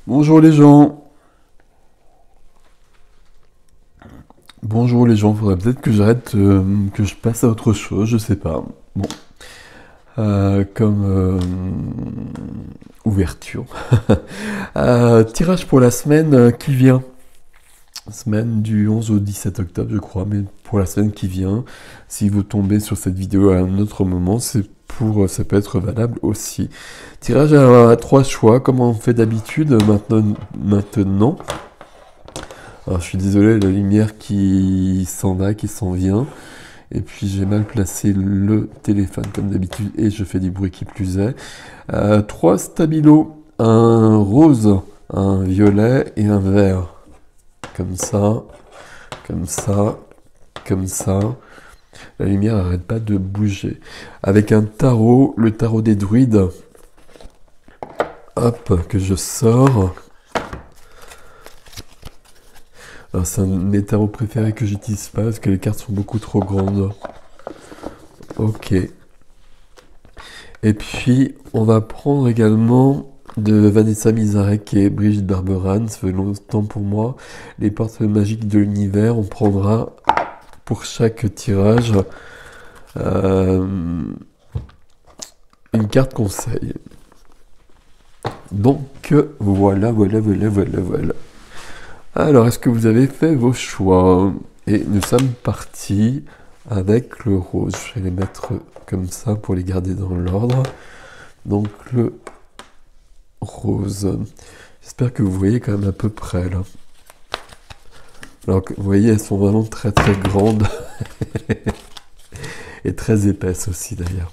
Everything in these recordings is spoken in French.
Bonjour les gens. Bonjour les gens, faudrait peut-être que j'arrête, que je passe à autre chose, je sais pas. Bon, comme ouverture. Tirage pour la semaine qui vient. Semaine du 11 au 17 octobre, je crois, mais pour la semaine qui vient, si vous tombez sur cette vidéo à un autre moment, ça peut être valable aussi. Tirage à trois choix, comme on fait d'habitude maintenant. Alors, je suis désolé, la lumière qui s'en va, qui s'en vient. Et puis j'ai mal placé le téléphone comme d'habitude et je fais du bruit qui plus est. Trois stabilos, un rose, un violet et un vert. Comme ça, comme ça, comme ça. La lumière n'arrête pas de bouger. Avec un tarot, le tarot des druides. Hop, que je sors. Alors c'est un de mes tarots préférés que j'utilise pas parce que les cartes sont beaucoup trop grandes. Ok. Et puis, on va prendre également de Vanessa Mizarek et Brigitte Barberan. Ça fait longtemps pour moi. Les portes magiques de l'univers. On prendra pour chaque tirage une carte conseil. Donc, voilà. Alors, est-ce que vous avez fait vos choix? Et nous sommes partis avec le rose. Je vais les mettre comme ça pour les garder dans l'ordre. Donc, le rose. J'espère que vous voyez quand même à peu près là. Alors que vous voyez, elles sont vraiment très très grandes. Et très épaisses aussi d'ailleurs.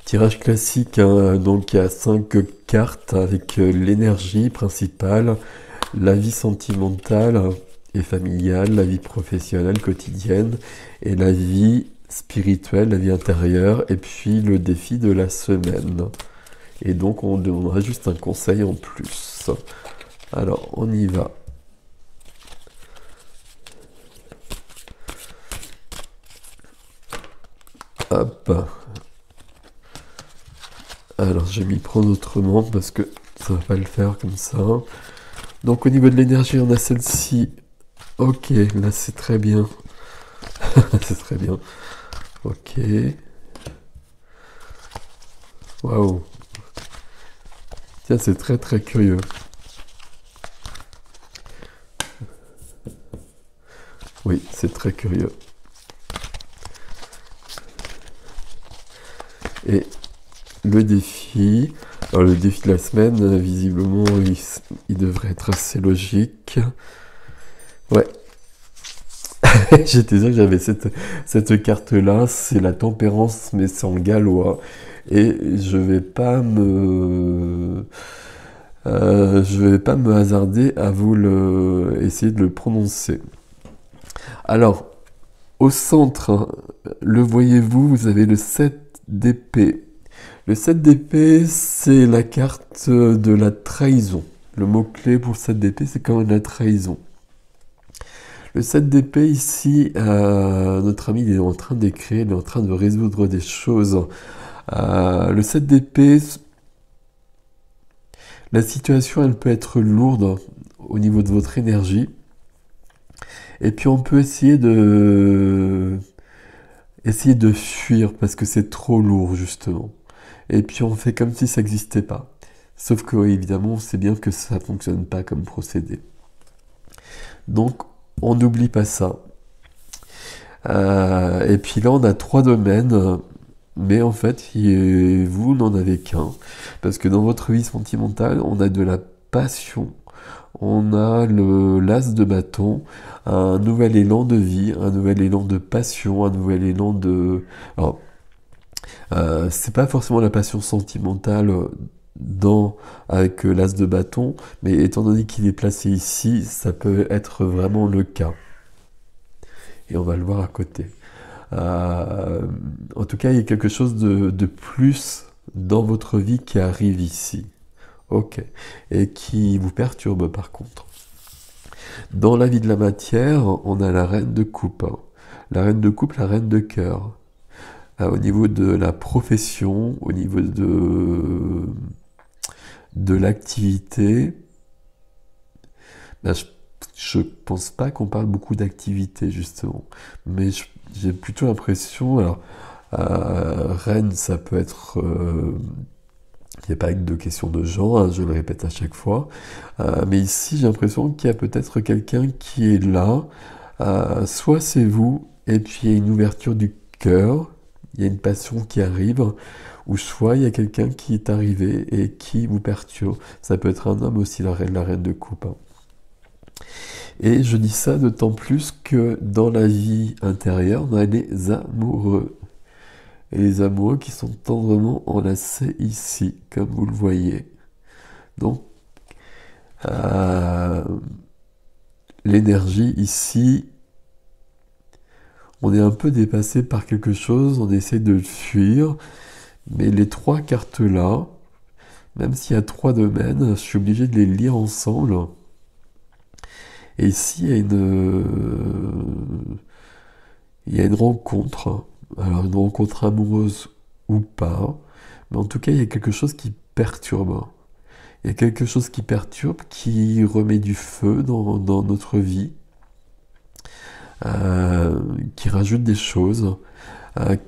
Tirage classique, hein, donc il y a 5 cartes avec l'énergie principale, la vie sentimentale et familiale, la vie professionnelle quotidienne et la vie spirituelle, la vie intérieure et puis le défi de la semaine. Et donc on demandera juste un conseil en plus. Alors on y va. Hop. Alors je vais m'y prendre autrement parce que ça va pas le faire comme ça. Donc au niveau de l'énergie, on a celle-ci. Ok, là c'est très bien. C'est très bien. Ok. Waouh. Tiens, c'est très très curieux. Oui, c'est très curieux. Et le défi. Alors le défi de la semaine, visiblement, il devrait être assez logique. Ouais. J'étais sûr que j'avais cette carte-là, c'est la tempérance, mais c'est en gallois. Et je vais pas me hasarder à essayer de le prononcer. Alors, au centre, hein, le voyez-vous, vous avez le 7 d'épée. Le 7 d'épée, c'est la carte de la trahison. Le mot-clé pour le 7 d'épée, c'est quand même la trahison. Le 7 d'épée ici, notre ami il est en train d'écrire, il est en train de résoudre des choses. Le 7 d'épée, la situation elle peut être lourde au niveau de votre énergie. Et puis on peut essayer de fuir parce que c'est trop lourd justement. Et puis on fait comme si ça n'existait pas. Sauf que évidemment on sait bien que ça ne fonctionne pas comme procédé. Donc on n'oublie pas ça. Et puis là, on a trois domaines, mais en fait, vous n'en avez qu'un. Parce que dans votre vie sentimentale, on a de la passion, on a l'as de bâton, un nouvel élan de vie, un nouvel élan de passion, un nouvel élan de... Alors, c'est pas forcément la passion sentimentale avec l'as de bâton, mais étant donné qu'il est placé ici, ça peut être vraiment le cas. Et on va le voir à côté. En tout cas, il y a quelque chose de plus dans votre vie qui arrive ici. Ok. Et qui vous perturbe par contre. Dans la vie de la matière, on a la reine de coupe. La reine de coupe, la reine de cœur. Au niveau de la profession, au niveau de l'activité, ben, je pense pas qu'on parle beaucoup d'activité, justement. Mais j'ai plutôt l'impression, alors, Rennes, ça peut être... il n'y a pas de question de genre, hein, je le répète à chaque fois. Mais ici, j'ai l'impression qu'il y a peut-être quelqu'un qui est là. Soit c'est vous, et puis il y a une ouverture du cœur, il y a une passion qui arrive, ou soit il y a quelqu'un qui est arrivé et qui vous perturbe. Ça peut être un homme aussi, la reine de coupe, hein. Et je dis ça d'autant plus que dans la vie intérieure, on a les amoureux. Et les amoureux qui sont tendrement enlacés ici, comme vous le voyez. Donc, l'énergie ici, on est un peu dépassé par quelque chose, on essaie de le fuir, mais les trois cartes là, même s'il y a trois domaines, je suis obligé de les lire ensemble. Et ici, il y a une rencontre. Alors, une rencontre amoureuse ou pas, mais en tout cas, il y a quelque chose qui perturbe. Il y a quelque chose qui perturbe, qui remet du feu dans notre vie, qui rajoute des choses,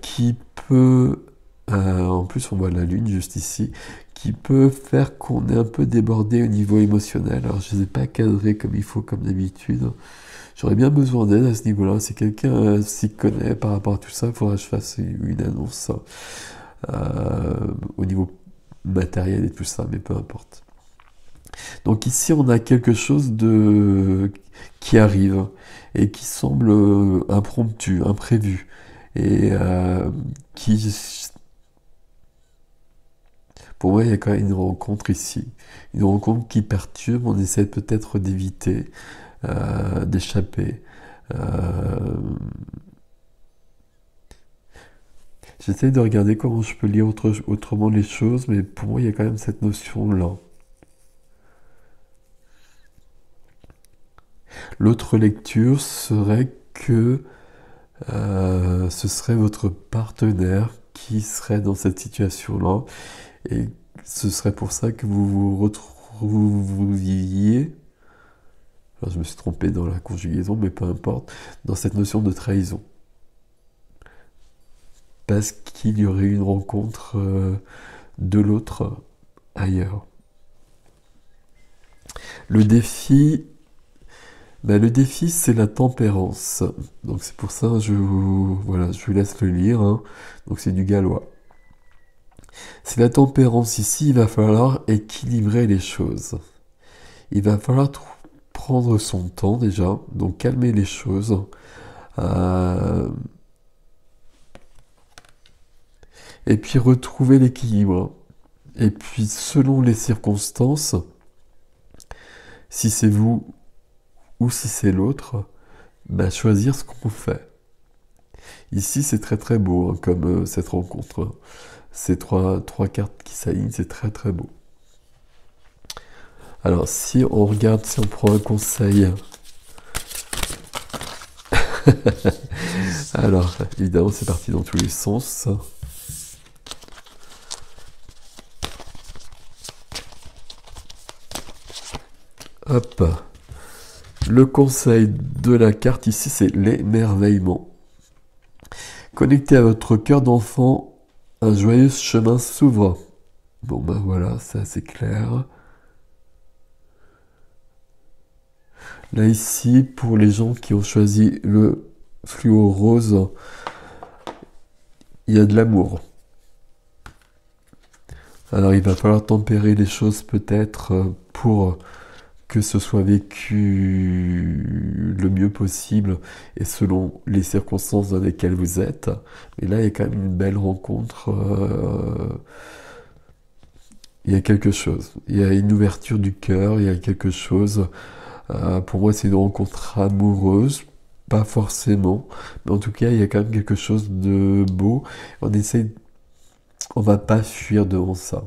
qui peut, en plus on voit la lune juste ici, qui peut faire qu'on est un peu débordé au niveau émotionnel. Alors je ne les ai pas cadrés comme il faut, comme d'habitude. J'aurais bien besoin d'aide à ce niveau-là. Si quelqu'un s'y connaît par rapport à tout ça, il faudrait que je fasse une annonce au niveau matériel et tout ça, mais peu importe. Donc ici, on a quelque chose qui arrive et qui semble impromptu, imprévu, et pour moi, il y a quand même une rencontre ici. Une rencontre qui perturbe, on essaie peut-être d'éviter, d'échapper. J'essaie de regarder comment je peux lire autrement les choses, mais pour moi, il y a quand même cette notion-là. L'autre lecture serait que ce serait votre partenaire qui serait dans cette situation-là, et ce serait pour ça que vous vous retrouviez, enfin, je me suis trompé dans la conjugaison, mais peu importe, dans cette notion de trahison. Parce qu'il y aurait une rencontre de l'autre ailleurs. Le défi, le défi, c'est la tempérance. Donc c'est pour ça, voilà, je vous laisse le lire, hein. Donc c'est du gallois. C'est la tempérance ici, il va falloir équilibrer les choses. Il va falloir prendre son temps déjà, donc calmer les choses. Et puis retrouver l'équilibre. Et puis selon les circonstances, si c'est vous ou si c'est l'autre, choisir ce qu'on fait. Ici, c'est très très beau, hein, comme cette rencontre. Ces trois cartes qui s'alignent, c'est très très beau. Alors, si on regarde, si on prend un conseil... Alors, évidemment, c'est parti dans tous les sens. Hop. Le conseil de la carte ici, c'est l'émerveillement. Connecté à votre cœur d'enfant, un joyeux chemin s'ouvre. Bon voilà, c'est assez clair. Là ici, pour les gens qui ont choisi le fluo rose, il y a de l'amour. Alors il va falloir tempérer les choses peut-être pour que ce soit vécu le mieux possible et selon les circonstances dans lesquelles vous êtes. Mais là, il y a quand même une belle rencontre. Il y a quelque chose. Il y a une ouverture du cœur, il y a quelque chose. Pour moi, c'est une rencontre amoureuse. Pas forcément. Mais en tout cas, il y a quand même quelque chose de beau. On va pas fuir devant ça.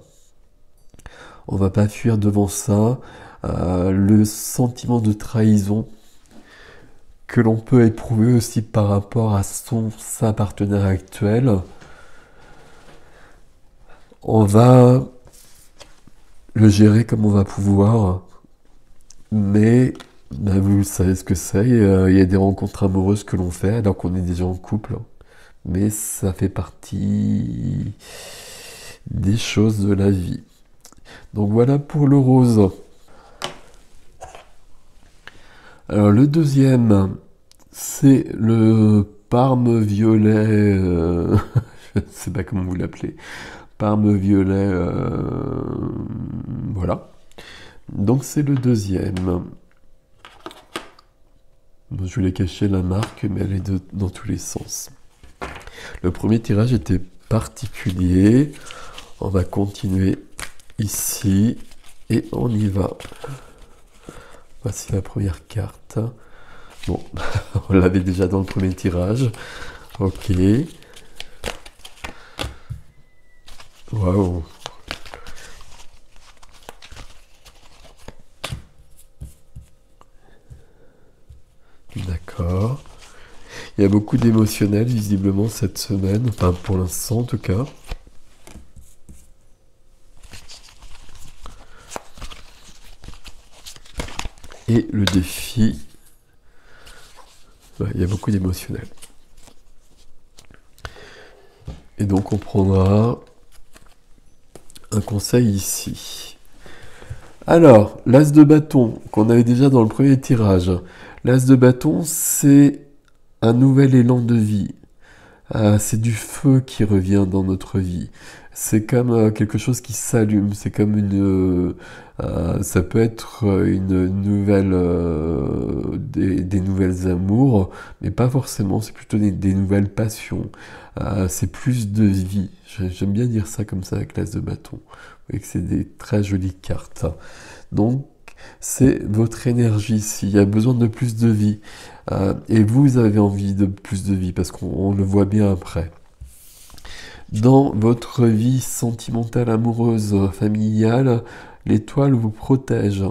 On va pas fuir devant ça. Le sentiment de trahison que l'on peut éprouver aussi par rapport à sa partenaire actuelle, on va le gérer comme on va pouvoir. Mais bah, vous savez ce que c'est. Il y a des rencontres amoureuses que l'on fait alors qu'on est déjà en couple. Mais ça fait partie des choses de la vie. Donc voilà pour le rose. Alors le deuxième, c'est le parme violet. Je ne sais pas comment vous l'appelez. Parme violet. Voilà. Donc c'est le deuxième. Bon, je voulais cacher la marque, mais elle est dans tous les sens. Le premier tirage était particulier. On va continuer ici et on y va. Voici la première carte. Bon, on l'avait déjà dans le premier tirage. Ok. Waouh. D'accord. Il y a beaucoup d'émotionnel visiblement cette semaine, enfin pour l'instant en tout cas. Et le défi, ouais, il y a beaucoup d'émotionnel. Et donc on prendra un conseil ici. Alors, l'as de bâton, qu'on avait déjà dans le premier tirage. L'as de bâton, c'est un nouvel élan de vie. C'est du feu qui revient dans notre vie. C'est comme quelque chose qui s'allume. C'est comme ça peut être une nouvelle, des nouvelles amours, mais pas forcément. C'est plutôt des nouvelles passions. C'est plus de vie. J'aime bien dire ça comme ça avec l'as de bâton. Vous voyez que c'est des très jolies cartes. Donc, c'est votre énergie. S'il y a besoin de plus de vie, et vous avez envie de plus de vie, parce qu'on le voit bien après. Dans votre vie sentimentale, amoureuse, familiale, l'étoile vous protège.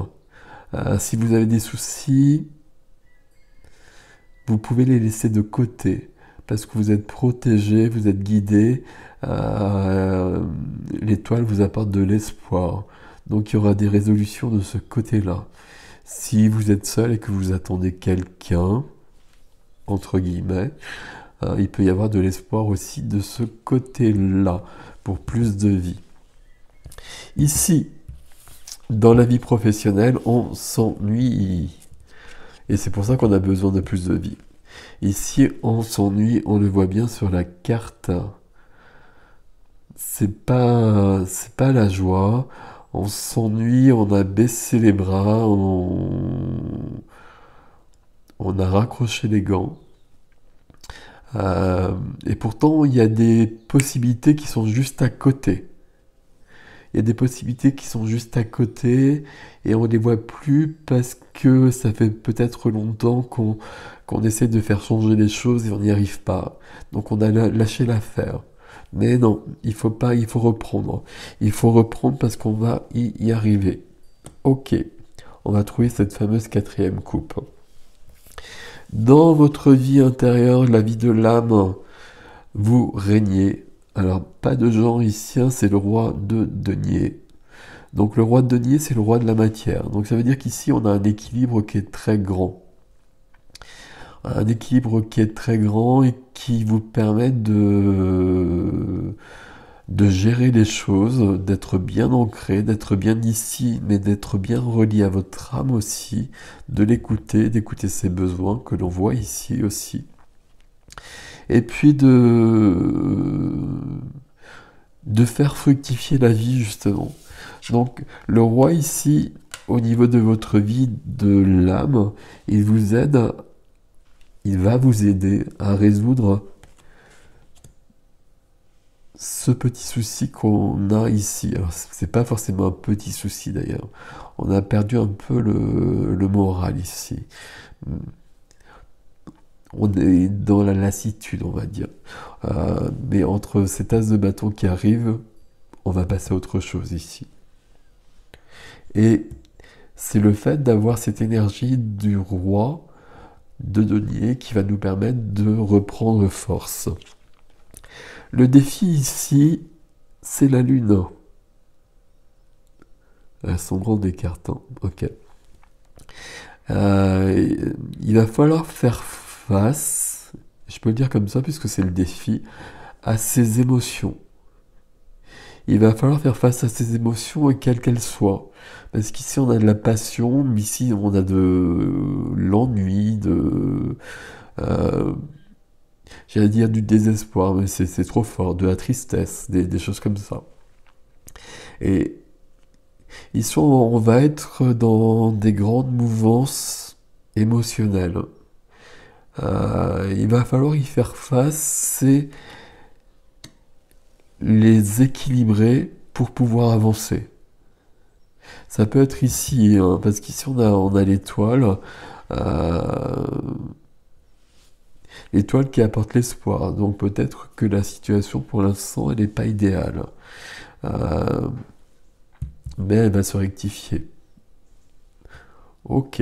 Si vous avez des soucis, vous pouvez les laisser de côté, parce que vous êtes protégé, vous êtes guidé. L'étoile vous apporte de l'espoir. Donc il y aura des résolutions de ce côté-là. Si vous êtes seul et que vous attendez quelqu'un, entre guillemets, il peut y avoir de l'espoir aussi de ce côté-là, pour plus de vie. Ici, dans la vie professionnelle, on s'ennuie. Et c'est pour ça qu'on a besoin de plus de vie. Ici, on s'ennuie, on le voit bien sur la carte. C'est pas la joie. On s'ennuie, on a baissé les bras, on a raccroché les gants. Et pourtant, il y a des possibilités qui sont juste à côté. Il y a des possibilités qui sont juste à côté et on ne les voit plus parce que ça fait peut-être longtemps qu'on essaie de faire changer les choses et on n'y arrive pas. Donc on a lâché l'affaire. Mais non, il faut pas, il faut reprendre. Il faut reprendre parce qu'on va y arriver. Ok, on va trouver cette fameuse quatrième coupe. Dans votre vie intérieure, la vie de l'âme, vous régnez. Alors, pas de genre ici, hein, c'est le roi de denier. Donc, le roi de denier, c'est le roi de la matière. Donc, ça veut dire qu'ici, on a un équilibre qui est très grand. Un équilibre qui est très grand et qui vous permet de gérer les choses, d'être bien ancré, d'être bien ici, mais d'être bien relié à votre âme aussi, de l'écouter, d'écouter ses besoins que l'on voit ici aussi. Et puis de faire fructifier la vie justement. Donc le roi ici, au niveau de votre vie de l'âme, il vous aide, il va vous aider à résoudre ce petit souci qu'on a ici. Alors c'est pas forcément un petit souci d'ailleurs. On a perdu un peu le moral ici. On est dans la lassitude, on va dire. Mais entre cet as de bâton qui arrive, on va passer à autre chose ici. Et c'est le fait d'avoir cette énergie du roi de denier qui va nous permettre de reprendre force. Le défi ici, c'est la lune. Elles sont grandes les cartes, hein. Ok. Il va falloir faire face, je peux le dire comme ça puisque c'est le défi, à ses émotions. Il va falloir faire face à ses émotions, quelles qu'elles soient. Parce qu'ici on a de la passion, mais ici on a de l'ennui, euh, j'allais dire du désespoir, mais c'est trop fort, de la tristesse, des choses comme ça. Et ici on va être dans des grandes mouvances émotionnelles. Il va falloir y faire face et les équilibrer pour pouvoir avancer. Ça peut être ici, hein, parce qu'ici on a l'étoile, euh, l'étoile qui apporte l'espoir. Donc peut-être que la situation pour l'instant elle n'est pas idéale, Euh, mais elle va se rectifier. Ok,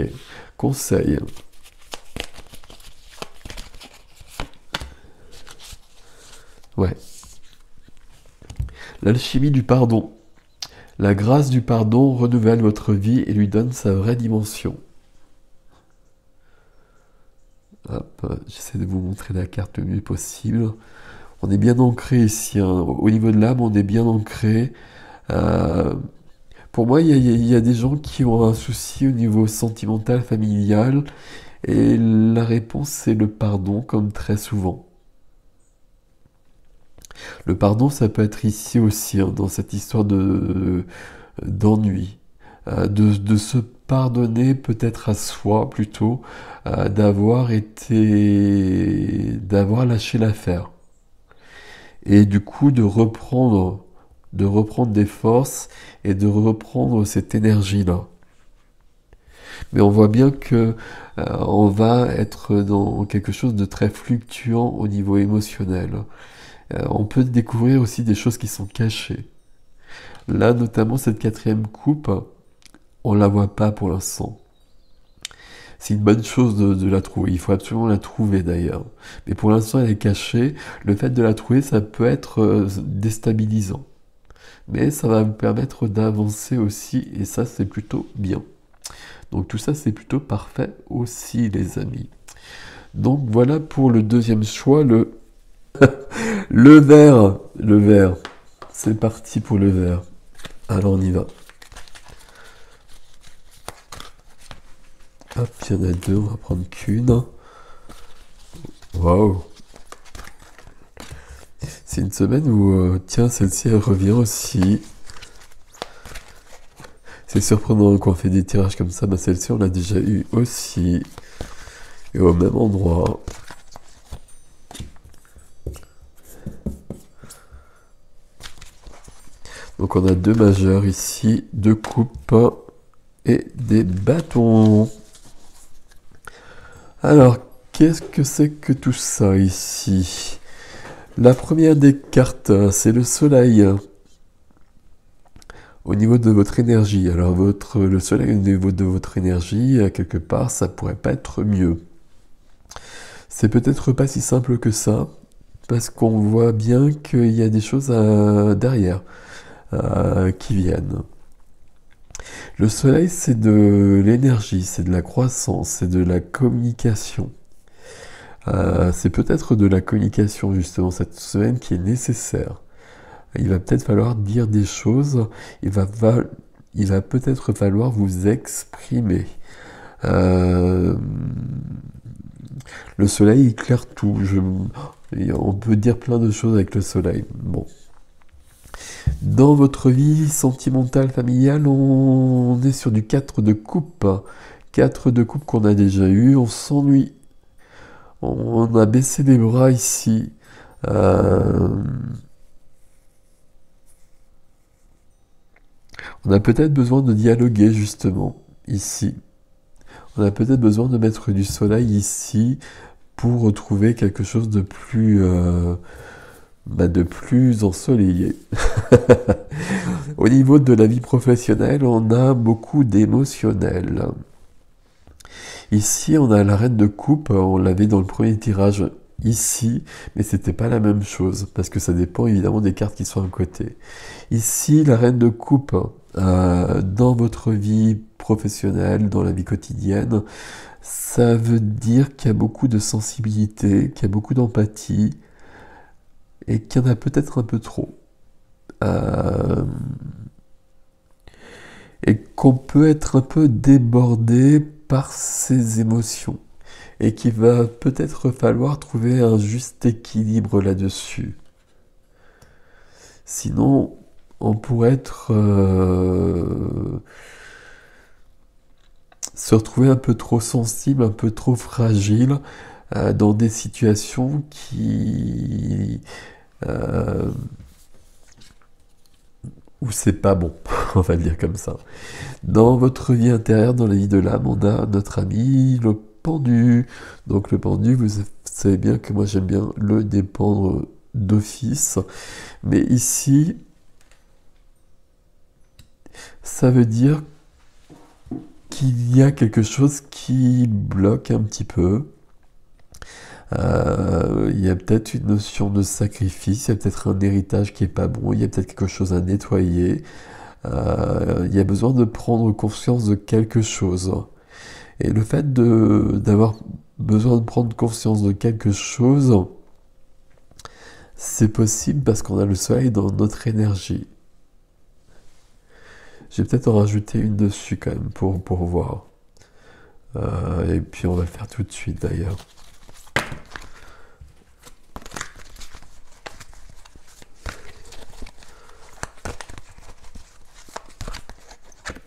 conseil. Ouais. L'alchimie du pardon. La grâce du pardon renouvelle votre vie et lui donne sa vraie dimension. Hop, j'essaie de vous montrer la carte le mieux possible. On est bien ancré ici, hein. Au niveau de l'âme, on est bien ancré. Euh, pour moi, il y a des gens qui ont un souci au niveau sentimental, familial, et la réponse, c'est le pardon, comme très souvent. Le pardon, ça peut être ici aussi, hein, dans cette histoire d'ennui. De se pardonner peut-être à soi plutôt, d'avoir lâché l'affaire. Et du coup de reprendre des forces et de reprendre cette énergie-là. Mais on voit bien que on va être dans quelque chose de très fluctuant au niveau émotionnel. On peut découvrir aussi des choses qui sont cachées. Là, notamment cette quatrième coupe, on la voit pas pour l'instant. C'est une bonne chose de la trouver. Il faut absolument la trouver d'ailleurs. Mais pour l'instant, elle est cachée. Le fait de la trouver, ça peut être déstabilisant. Mais ça va vous permettre d'avancer aussi. Et ça, c'est plutôt bien. Donc tout ça, c'est plutôt parfait aussi, les amis. Donc voilà pour le deuxième choix, le vert. Le vert. C'est parti pour le vert. Alors on y va. Hop, il y en a deux, on va prendre qu'une. Waouh! C'est une semaine où, tiens, celle-ci, elle revient aussi. C'est surprenant quand on fait des tirages comme ça. Bah, celle-ci, on l'a déjà eu aussi. Et au même endroit. Donc on a deux majeurs ici, deux coupes et des bâtons. Alors, qu'est-ce que c'est que tout ça ici? La première des cartes, c'est le soleil. Au niveau de votre énergie. Alors, le soleil au niveau de votre énergie, quelque part, ça pourrait pas être mieux. C'est peut-être pas si simple que ça, parce qu'on voit bien qu'il y a des choses derrière qui viennent. Le soleil, c'est de l'énergie, c'est de la croissance, c'est de la communication. C'est peut-être de la communication, justement, cette semaine qui est nécessaire. Il va peut-être falloir dire des choses, il va peut-être falloir vous exprimer. Le soleil éclaire tout. On peut dire plein de choses avec le soleil. Bon. Dans votre vie sentimentale, familiale, on est sur du 4 de coupe. 4 de coupe qu'on a déjà eu, on s'ennuie. On a baissé les bras ici. On a peut-être besoin de dialoguer justement ici. On a peut-être besoin de mettre du soleil ici pour retrouver quelque chose de plus ensoleillé. Au niveau de la vie professionnelle, on a beaucoup d'émotionnel. Ici, on a la reine de coupe, on l'avait dans le premier tirage ici, mais c'était pas la même chose, parce que ça dépend évidemment des cartes qui sont à côté. Ici, la reine de coupe, dans votre vie professionnelle, dans la vie quotidienne, ça veut dire qu'il y a beaucoup de sensibilité, qu'il y a beaucoup d'empathie et qu'il y en a peut-être un peu trop. Euh, et qu'on peut être un peu débordé par ses émotions et qu'il va peut-être falloir trouver un juste équilibre là-dessus. Sinon, on pourrait se retrouver un peu trop sensible, un peu trop fragile dans des situations euh, où c'est pas bon, on va le dire comme ça. Dans votre vie intérieure, dans la vie de l'âme, on a notre ami le pendu. Donc le pendu, vous savez bien que moi j'aime bien le dépendre d'office. Mais ici, ça veut dire qu'il y a quelque chose qui bloque un petit peu. Il y a peut-être une notion de sacrifice, il y a peut-être un héritage qui est pas bon, il y a peut-être quelque chose à nettoyer. Il y a besoin de prendre conscience de quelque chose. Et le fait d'avoir besoin de prendre conscience de quelque chose, c'est possible parce qu'on a le soleil dans notre énergie. Je vais peut-être en rajouter une dessus quand même pour voir. Et puis on va le faire tout de suite d'ailleurs.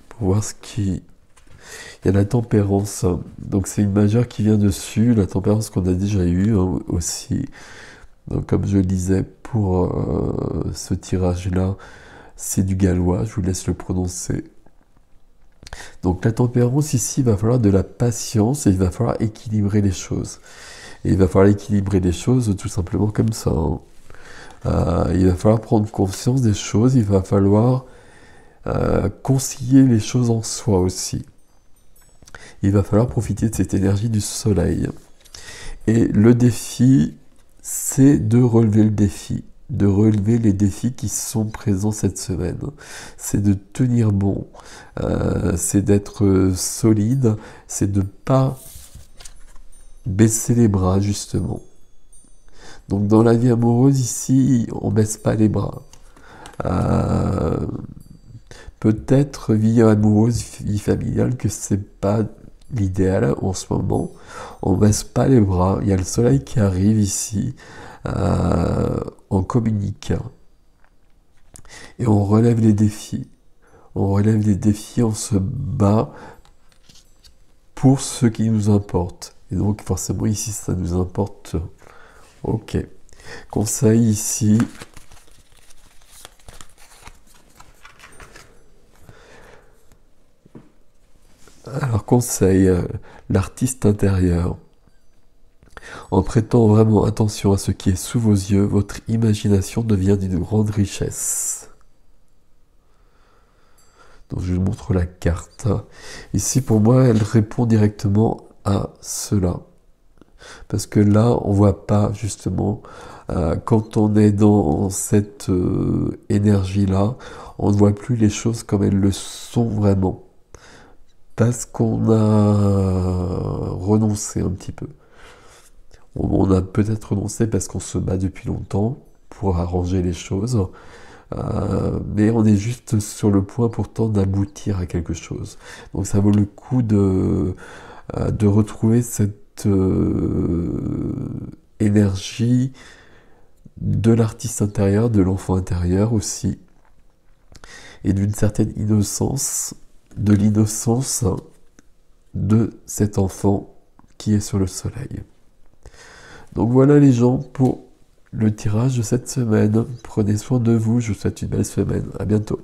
Pour voir ce qui... Il y a la tempérance. Donc c'est une majeure qui vient dessus. La tempérance qu'on a déjà eue aussi. Donc comme je le disais pour ce tirage-là, c'est du gallois. Je vous laisse le prononcer. Donc la tempérance ici, il va falloir de la patience et il va falloir équilibrer les choses. Et il va falloir équilibrer les choses tout simplement comme ça. Il va falloir prendre conscience des choses, il va falloir concilier les choses en soi aussi. Il va falloir profiter de cette énergie du soleil. Et le défi, c'est de relever le défi, de relever les défis qui sont présents cette semaine. C'est de tenir bon, c'est d'être solide, c'est de ne pas baisser les bras justement. Donc dans la vie amoureuse ici, on baisse pas les bras. Peut-être vie amoureuse, vie familiale, que c'est pas l'idéal en ce moment. On baisse pas les bras. Il y a le soleil qui arrive ici en communiquant. Et on relève les défis. On relève les défis, on se bat pour ce qui nous importe. Et donc forcément ici, ça nous importe. Ok. Conseil ici. Alors conseil, l'artiste intérieur. En prêtant vraiment attention à ce qui est sous vos yeux, votre imagination devient d'une grande richesse. Donc je vous montre la carte. Ici pour moi, elle répond directement à cela. Parce que là, on voit pas justement, quand on est dans cette énergie-là, on ne voit plus les choses comme elles le sont vraiment. Parce qu'on a renoncé un petit peu. On a peut-être renoncé parce qu'on se bat depuis longtemps pour arranger les choses. Mais on est juste sur le point pourtant d'aboutir à quelque chose. Donc ça vaut le coup de retrouver cette énergie de l'artiste intérieur, de l'enfant intérieur aussi, et d'une certaine innocence, de l'innocence de cet enfant qui est sur le soleil. Donc voilà les gens pour le tirage de cette semaine. Prenez soin de vous, je vous souhaite une belle semaine. À bientôt.